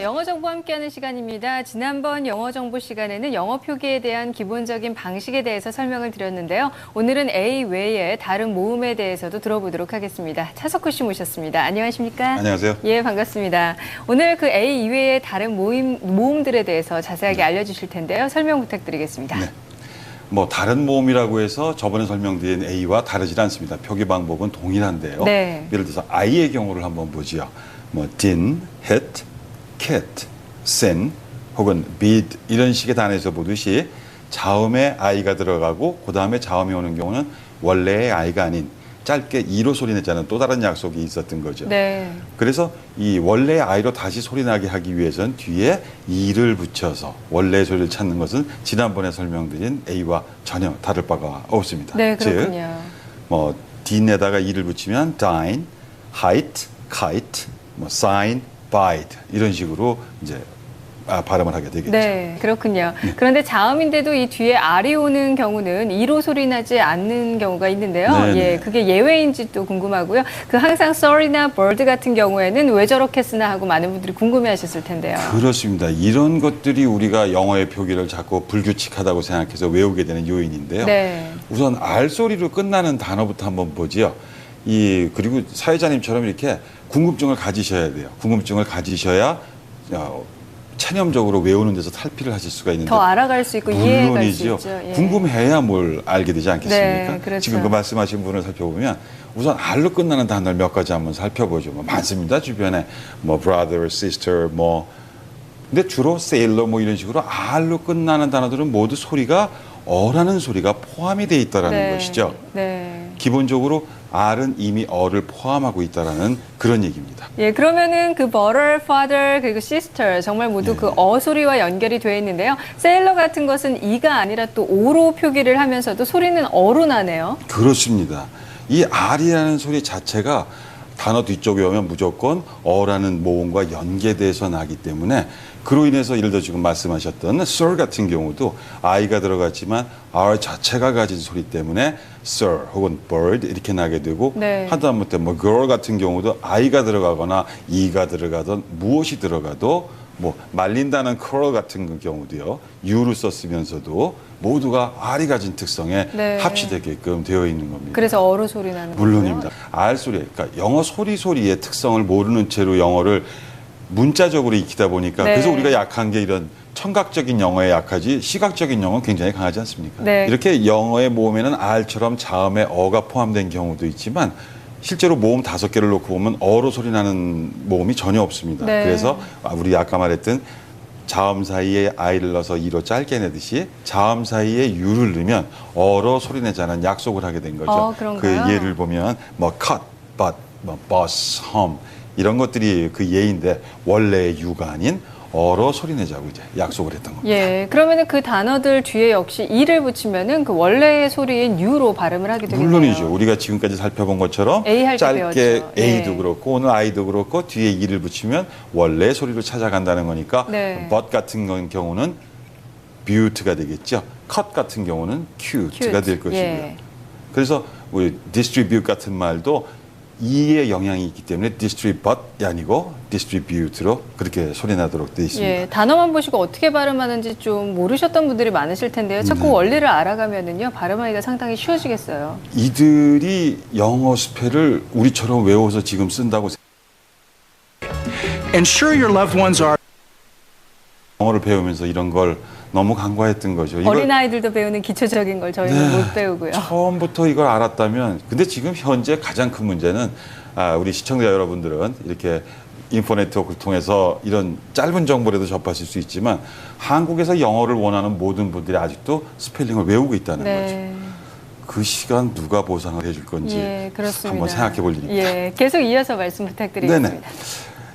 영어 정보 함께하는 시간입니다. 지난번 영어 정보 시간에는 영어 표기에 대한 기본적인 방식에 대해서 설명을 드렸는데요. 오늘은 A 외에 다른 모음에 대해서도 들어보도록 하겠습니다. 차석호 씨 모셨습니다. 안녕하십니까? 안녕하세요. 예, 반갑습니다. 오늘 그 A 이외의 다른 모음들에 대해서 자세하게 알려주실 텐데요. 설명 부탁드리겠습니다. 네. 뭐 다른 모음이라고 해서 저번에 설명드린 A와 다르지 않습니다. 표기 방법은 동일한데요. 네. 예를 들어서 I의 경우를 한번 보지요. 뭐 din, hit, cat, sin 혹은 bid 이런 식의 단어에서 보듯이 자음에 I가 들어가고 그 다음에 자음이 오는 경우는 원래의 I가 아닌 짧게 E로 소리내자는 또 다른 약속이 있었던 거죠. 네. 그래서 이 원래의 I로 다시 소리나게 하기 위해서는 뒤에 E를 붙여서 원래의 소리를 찾는 것은 지난번에 설명드린 A와 전혀 다를 바가 없습니다. 네, 그렇군요. 즉, 뭐 din에다가 E를 붙이면 dine, height, kite, 뭐 sign, bide 이런 식으로 이제 발음을 하게 되겠죠. 네, 그렇군요. 그런데 자음인데도 이 뒤에 R이 오는 경우는 E로 소리 나지 않는 경우가 있는데요. 네네. 예, 그게 예외인지 또 궁금하고요. 그 항상 sorry나 bird 같은 경우에는 왜 저렇게 쓰나 하고 많은 분들이 궁금해하셨을 텐데요. 그렇습니다. 이런 것들이 우리가 영어의 표기를 자꾸 불규칙하다고 생각해서 외우게 되는 요인인데요. 네. 우선 R 소리로 끝나는 단어부터 한번 보지요. 그리고 사회자님처럼 이렇게 궁금증을 가지셔야 돼요. 궁금증을 가지셔야 체념적으로 외우는 데서 탈피를 하실 수가 있는데 더 알아갈 수 있고 이해할 수 물론이죠. 있죠. 예. 궁금해야 뭘 알게 되지 않겠습니까? 네, 그렇죠. 지금 그 말씀하신 분을 살펴보면 우선 R로 끝나는 단어를 몇 가지 한번 살펴보죠. 뭐 많습니다. 주변에 뭐 brother, sister, 뭐 근데 주로 sailor 뭐 이런 식으로 R로 끝나는 단어들은 모두 소리가 어라는 소리가 포함이 돼 있다라는 네. 것이죠. 네. 기본적으로 R은 이미 어를 포함하고 있다라는 그런 얘기입니다. 예, 그러면은 그 mother, father 그리고 sister 정말 모두 네. 그 어 소리와 연결이 되어 있는데요. sailor 같은 것은 이가 아니라 또 오로 표기를 하면서도 소리는 어로 나네요. 그렇습니다. 이 R이라는 소리 자체가 단어 뒤쪽에 오면 무조건 어라는 모음과 연계돼서 나기 때문에 그로 인해서 예를 들어 지금 말씀하셨던 sir 같은 경우도 I가 들어갔지만 R 자체가 가진 소리 때문에 sir 혹은 bird 이렇게 나게 되고 네. 하다못해 뭐 girl 같은 경우도 I가 들어가거나 E가 들어가던 무엇이 들어가도 뭐 말린다는 curl 같은 경우도요. U로 썼으면서도 모두가 R이 가진 특성에 네. 합치되게끔 되어 있는 겁니다. 그래서 어로 소리 나는 물론입니다. 거고요. R 소리, 그러니까 영어 소리의 특성을 모르는 채로 영어를 문자적으로 익히다 보니까 네. 그래서 우리가 약한 게 이런 청각적인 영어에 약하지 시각적인 영어는 굉장히 강하지 않습니까? 네. 이렇게 영어의 모음에는 R처럼 자음에 어가 포함된 경우도 있지만 실제로 모음 5개를 놓고 보면 어로 소리 나는 모음이 전혀 없습니다. 네. 그래서 우리 아까 말했던 자음 사이에 I를 넣어서 E로 짧게 내듯이 자음 사이에 U를 넣으면 어로 소리내자는 약속을 하게 된 거죠. 그런가요? 그 예를 보면 뭐 cut, but, 뭐 bus, hum 이런 것들이 그 예인데 원래의 U가 아닌 어로 소리내자고 이제 약속을 했던 겁니다. 예, 그러면은 그 단어들 뒤에 역시 이를 붙이면은 그 원래의 소리인 U로 발음을 하게 되겠네요. 물론이죠. 우리가 지금까지 살펴본 것처럼 A 할때 짧게 배웠죠. A도 예. 그렇고 오늘 I도 그렇고 뒤에 E를 붙이면 원래 소리를 찾아간다는 거니까 네. but 같은 경우는 beauty가 되겠죠. cut 같은 경우는 cute가 될 것이고요. 예. 그래서 우리 distribute 같은 말도 E의 영향이 있기 때문에 distribut이 아니고 distribute로 그렇게 소리나도록 되어 있습니다. 예, 단어만 보시고 어떻게 발음하는지 좀 모르셨던 분들이 많으실 텐데요. 자꾸 원리를 알아가면은요, 발음하기가 상당히 쉬워지겠어요. 이들이 영어 스펠을 우리처럼 외워서 지금 쓴다고 Ensure your loved ones are 영어를 배우면서 이런 걸 너무 간과했던 거죠. 이걸 어린아이들도 배우는 기초적인 걸 저희는 네, 못 배우고요. 처음부터 이걸 알았다면 근데 지금 현재 가장 큰 문제는 우리 시청자 여러분들은 이렇게 인터넷을 통해서 이런 짧은 정보라도 접하실 수 있지만 한국에서 영어를 원하는 모든 분들이 아직도 스펠링을 외우고 있다는 네. 거죠. 그 시간 누가 보상을 해줄 건지 예, 그렇습니다. 한번 생각해 볼 일입니다. 예, 계속 이어서 말씀 부탁드리겠습니다. 네네.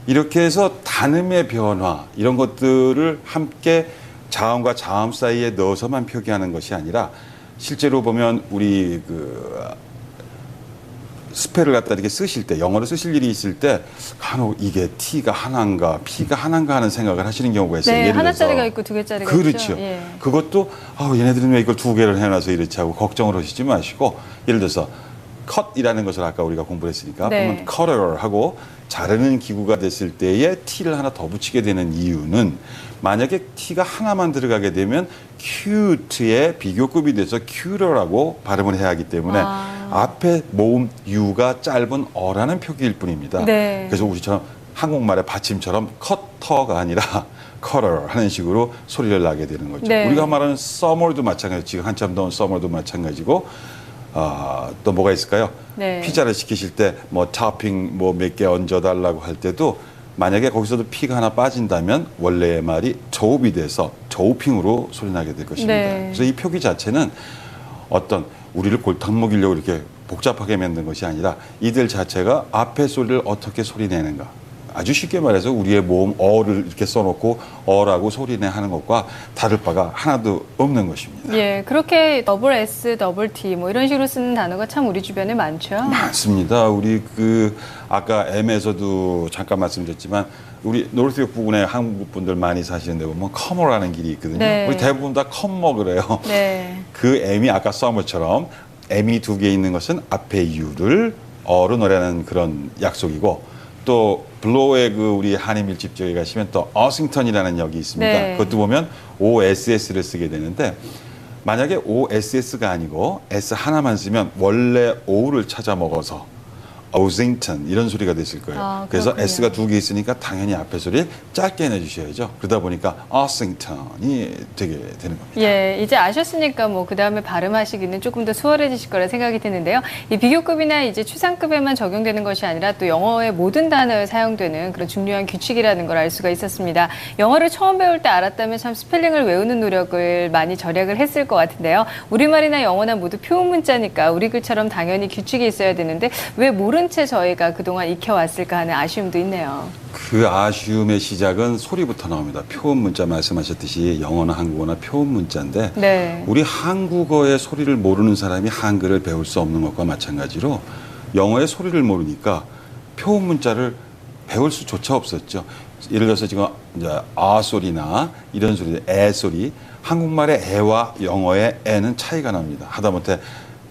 이렇게 해서 단음의 변화 이런 것들을 함께 자음과 자음 사이에 넣어서만 표기하는 것이 아니라 실제로 보면 우리 스펠을 갖다 이렇게 쓰실 때 영어를 쓰실 일이 있을 때 간혹 이게 T가 하나인가 P가 하나인가 하는 생각을 하시는 경우가 있어요. 네, 예를 하나짜리가 들어서. 있고 2개짜리가 그렇죠. 있죠. 예. 그것도 얘네들은 왜 이걸 2개를 해놔서 이렇지 하고 걱정을 하시지 마시고 예를 들어서 cut이라는 것을 아까 우리가 공부했으니까 네. 그러면 cutter하고 자르는 기구가 됐을 때에 t를 하나 더 붙이게 되는 이유는 만약에 t가 하나만 들어가게 되면 cute의 비교급이 돼서 cuter라고 발음을 해야 하기 때문에 앞에 모음 u가 짧은 어라는 표기일 뿐입니다. 네. 그래서 우리처럼 한국말의 받침처럼 cutter가 아니라 cutter 하는 식으로 소리를 나게 되는 거죠. 네. 우리가 말하는 summer도 마찬가지고 지금 한참 더운 summer도 마찬가지고 또 뭐가 있을까요? 네. 피자를 시키실 때 뭐 토핑 뭐 몇 개 얹어달라고 할 때도 만약에 거기서도 피가 하나 빠진다면 원래의 말이 조업이 돼서 조핑으로 소리 나게 될 것입니다. 네. 그래서 이 표기 자체는 어떤 우리를 골탕 먹이려고 이렇게 복잡하게 만든 것이 아니라 이들 자체가 앞에 소리를 어떻게 소리 내는가. 아주 쉽게 말해서 우리의 모음 어를 이렇게 써놓고 어라고 소리내 하는 것과 다를 바가 하나도 없는 것입니다. 예, 그렇게 더블 S, 더블 T 뭐 이런 식으로 쓰는 단어가 참 우리 주변에 많죠. 맞습니다. 우리 아까 M에서도 잠깐 말씀드렸지만 우리 노르트역 부근에 한국 분들 많이 사시는데 보면 커머라는 길이 있거든요. 네. 우리 대부분 다 컴머 그래요. 네. 그 M이 아까 서머처럼 M이 두 개 있는 것은 앞에 U를 어로 노래하는 그런 약속이고 또 블로의 우리 한인 밀집 지역에 가시면 또 어싱턴이라는 역이 있습니다. 네. 그것도 보면 OSS를 쓰게 되는데 만약에 OSS가 아니고 S 하나만 쓰면 원래 O를 찾아 먹어서 오싱턴 이런 소리가 됐을 거예요. 그래서 그렇군요. S가 두 개 있으니까 당연히 앞에 소리를 짧게 내주셔야죠. 그러다 보니까 어싱턴이 되게 되는 겁니다. 예, 이제 아셨으니까 뭐 그 다음에 발음하시기는 조금 더 수월해지실 거라 생각이 드는데요. 이 비교급이나 이제 추상급에만 적용되는 것이 아니라 또 영어의 모든 단어에 사용되는 그런 중요한 규칙이라는 걸 알 수가 있었습니다. 영어를 처음 배울 때 알았다면 참 스펠링을 외우는 노력을 많이 절약을 했을 것 같은데요. 우리말이나 영어나 모두 표음 문자니까 우리 글처럼 당연히 규칙이 있어야 되는데 왜 모른 채 저희가 그동안 익혀왔을까 하는 아쉬움도 있네요. 그 아쉬움의 시작은 소리부터 나옵니다. 표음 문자 말씀하셨듯이 영어나 한국어나 표음 문자인데 네. 우리 한국어의 소리를 모르는 사람이 한글을 배울 수 없는 것과 마찬가지로 영어의 소리를 모르니까 표음 문자를 배울 수조차 없었죠. 예를 들어서 지금 이제 아 소리나 이런 소리, 애 소리, 한국말의 애와 영어의 애는 차이가 납니다. 하다못해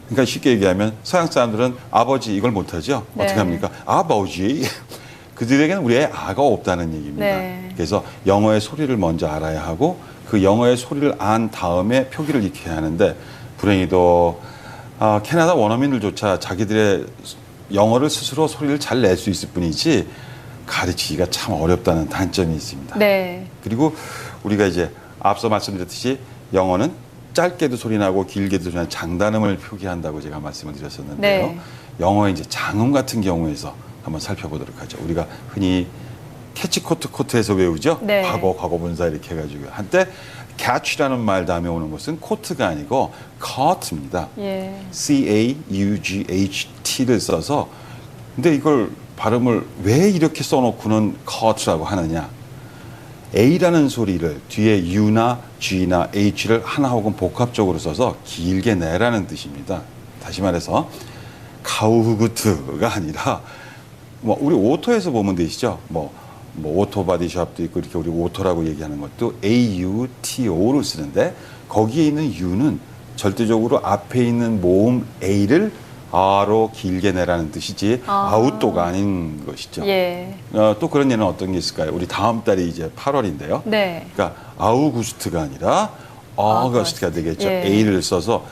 그러니까 쉽게 얘기하면 서양 사람들은 아버지 이걸 못하죠. 네. 어떻게 합니까? 아버지. 그들에게는 우리의 아가 없다는 얘기입니다. 네. 그래서 영어의 소리를 먼저 알아야 하고 그 영어의 소리를 안 다음에 표기를 익혀야 하는데 불행히도 캐나다 원어민들조차 자기들의 영어를 스스로 소리를 잘 낼 수 있을 뿐이지 가르치기가 참 어렵다는 단점이 있습니다. 네. 그리고 우리가 이제 앞서 말씀드렸듯이 영어는 짧게도 소리 나고 길게도 소리 나는 장단음을 표기한다고 제가 말씀을 드렸었는데요. 네. 영어의 이제 장음 같은 경우에서 한번 살펴보도록 하죠. 우리가 흔히 캐치 코트에서 외우죠. 네. 과거 분사 이렇게 해가지고 한때 catch라는 말 다음에 오는 것은 코트가 아니고 caught입니다. 예. C-A-U-G-H-T를 써서 근데 이걸 발음을 왜 이렇게 써놓고는 caught라고 하느냐. A라는 소리를 뒤에 U나 G나 H를 하나 혹은 복합적으로 써서 길게 내라는 뜻입니다. 다시 말해서 카우후구트가 아니라 뭐 우리 오토에서 보면 되시죠. 뭐 오토바디샵도 있고 이렇게 우리 오토라고 얘기하는 것도 AUTO로 쓰는데 거기에 있는 U는 절대적으로 앞에 있는 모음 A를 R로 길게 내라는 뜻이지 아웃도가 아닌 것이죠. 예. 또 그런 예는 어떤 게 있을까요? 우리 다음 달이 이제 8월인데요. 네. 그러니까 아우구스트가 아니라 어거스트가 되겠죠. 예. A를 써서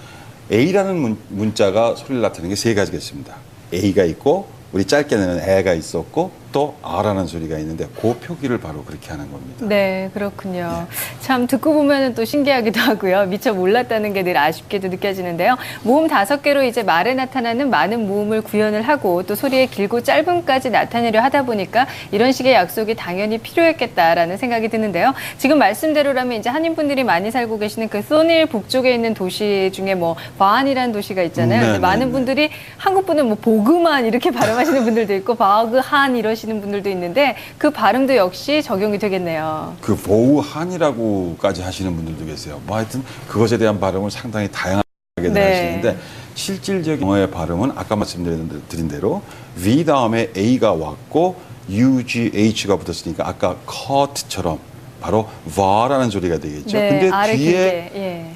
A라는 문자가 소리를 나타내는 게 세 가지가 있습니다. A가 있고 우리 짧게 내는 애가 있었고 또 R라는 소리가 있는데 그 표기를 바로 그렇게 하는 겁니다. 네, 그렇군요. 참 듣고 보면은 또 신기하기도 하고요. 미처 몰랐다는 게 늘 아쉽게도 느껴지는데요. 모음 5개로 이제 말에 나타나는 많은 모음을 구현을 하고 또 소리의 길고 짧음까지 나타내려 하다 보니까 이런 식의 약속이 당연히 필요했겠다라는 생각이 드는데요. 지금 말씀대로라면 이제 한인분들이 많이 살고 계시는 그 소닐 북쪽에 있는 도시 중에 뭐 바한이라는 도시가 있잖아요. 근데 많은 분들이 한국분은 뭐 보그만 이렇게 발음하시는 분들도 있고 바그한 이러시는 분들도 있는데 그 발음도 역시 적용이 되겠네요. 그 보우한이라고까지 하시는 분들도 계세요. 뭐 하여튼 그것에 대한 발음을 상당히 다양하게 하시는데 실질적인 영어의 발음은 아까 말씀드린 대로 V 다음에 A가 왔고 UGH가 붙었으니까 아까 cut처럼 바로 var라는 소리가 되겠죠. 네, 근데 R을 뒤에 길게,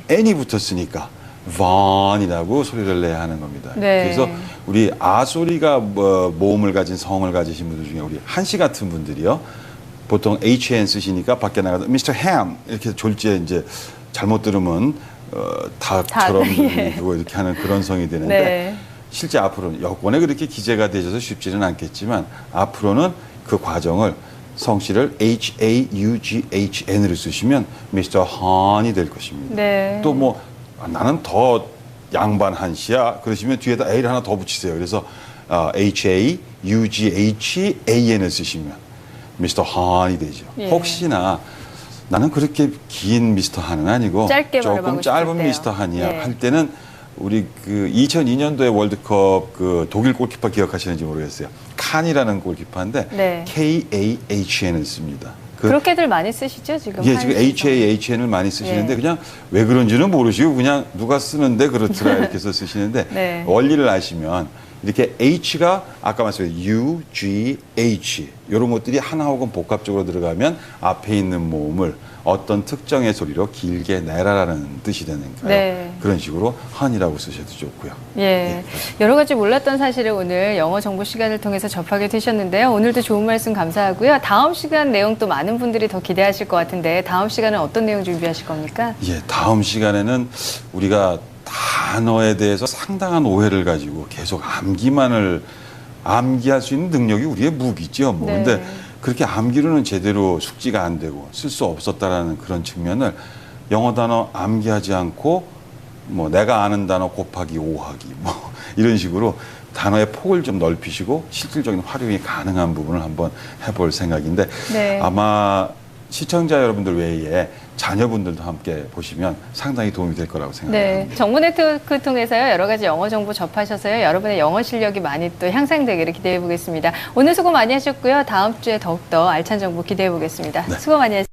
예. N이 붙었으니까 von이라고 소리를 내야 하는 겁니다. 네. 그래서 우리 아 소리가 모음을 가진 성을 가지신 분들 중에 우리 한씨 같은 분들이요. 보통 HN 쓰시니까 밖에 나가서 Mr. Ham 이렇게 졸지에 이제 잘못 들으면 닭처럼 들리고 이렇게 하는 그런 성이 되는데 네. 실제 앞으로는 여권에 그렇게 기재가 되셔서 쉽지는 않겠지만 앞으로는 그 과정을 성씨를 HAUGHN으로 쓰시면 Mr. Han이 될 것입니다. 네. 또 뭐 나는 더 양반 한씨야 그러시면 뒤에다 A를 하나 더 붙이세요. 그래서 HAUGHAN을 쓰시면 Mr. Han이 되죠. 예. 혹시나 나는 그렇게 긴 미스터 한은 아니고 짧게 조금 발음하고 짧은 싶을 때요. 미스터 한이야 예. 할 때는 우리 그 2002년도에 월드컵 그 독일 골키퍼 기억하시는지 모르겠어요. 칸이라는 골키퍼인데 네. KAHN을 씁니다. 그렇게들 많이 쓰시죠 지금? 예, 지금 한시성. HAHN을 많이 쓰시는데 예. 그냥 왜 그런지는 모르시고 그냥 누가 쓰는데 그렇더라 이렇게 해서 쓰시는데 네. 원리를 아시면 이렇게 H가 아까 말씀드린 U, G, H 이런 것들이 하나 혹은 복합적으로 들어가면 앞에 있는 모음을 어떤 특정의 소리로 길게 내라라는 뜻이 되니까요. 네. 그런 식으로 한이라고 쓰셔도 좋고요. 예, 여러 가지 몰랐던 사실을 오늘 영어 정보 시간을 통해서 접하게 되셨는데요. 오늘도 좋은 말씀 감사하고요. 다음 시간 내용 또 많은 분들이 더 기대하실 것 같은데 다음 시간은 어떤 내용 준비하실 겁니까? 예, 다음 시간에는 우리가 단어에 대해서 상당한 오해를 가지고 계속 암기할 수 있는 능력이 우리의 무기죠. 뭐. 네. 근데 그렇게 암기로는 제대로 숙지가 안 되고 쓸 수 없었다라는 그런 측면을 영어 단어 암기하지 않고 뭐 내가 아는 단어 곱하기 5하기 뭐 이런 식으로 단어의 폭을 좀 넓히시고 실질적인 활용이 가능한 부분을 한번 해볼 생각인데 네. 아마 시청자 여러분들 외에 자녀분들도 함께 보시면 상당히 도움이 될 거라고 생각합니다. 네, 정보 네트워크 통해서요 여러 가지 영어 정보 접하셔서요 여러분의 영어 실력이 많이 또 향상되기를 기대해 보겠습니다. 오늘 수고 많이 하셨고요. 다음 주에 더욱더 알찬 정보 기대해 보겠습니다. 네. 수고 많이 하셨습니다.